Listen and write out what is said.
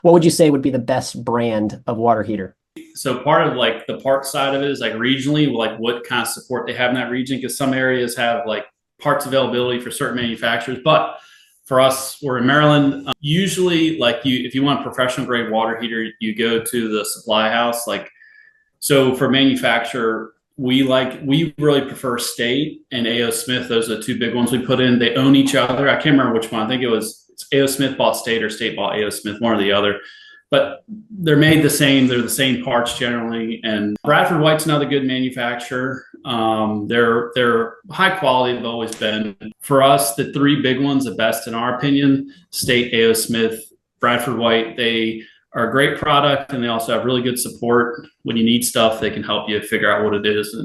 What would you say would be the best brand of water heater? So part of like the part side of it is like regionally, like what kind of support they have in that region, because some areas have like parts availability for certain manufacturers. But for us, we're in Maryland. Usually, like if you want a professional grade water heater, you go to the supply house. Like, so for manufacturer, we really prefer State and A.O. Smith. Those are the two big ones we put in. They own each other. I can't remember which one. I think it's A.O. Smith bought State or State bought A.O. Smith, one or the other. But they're made the same. They're the same parts generally. And Bradford White's another good manufacturer. They're high quality. They've always been. For us, the three big ones, the best in our opinion: State, A.O. Smith, Bradford White. They are a great product, and they also have really good support. When you need stuff, they can help you figure out what it is. And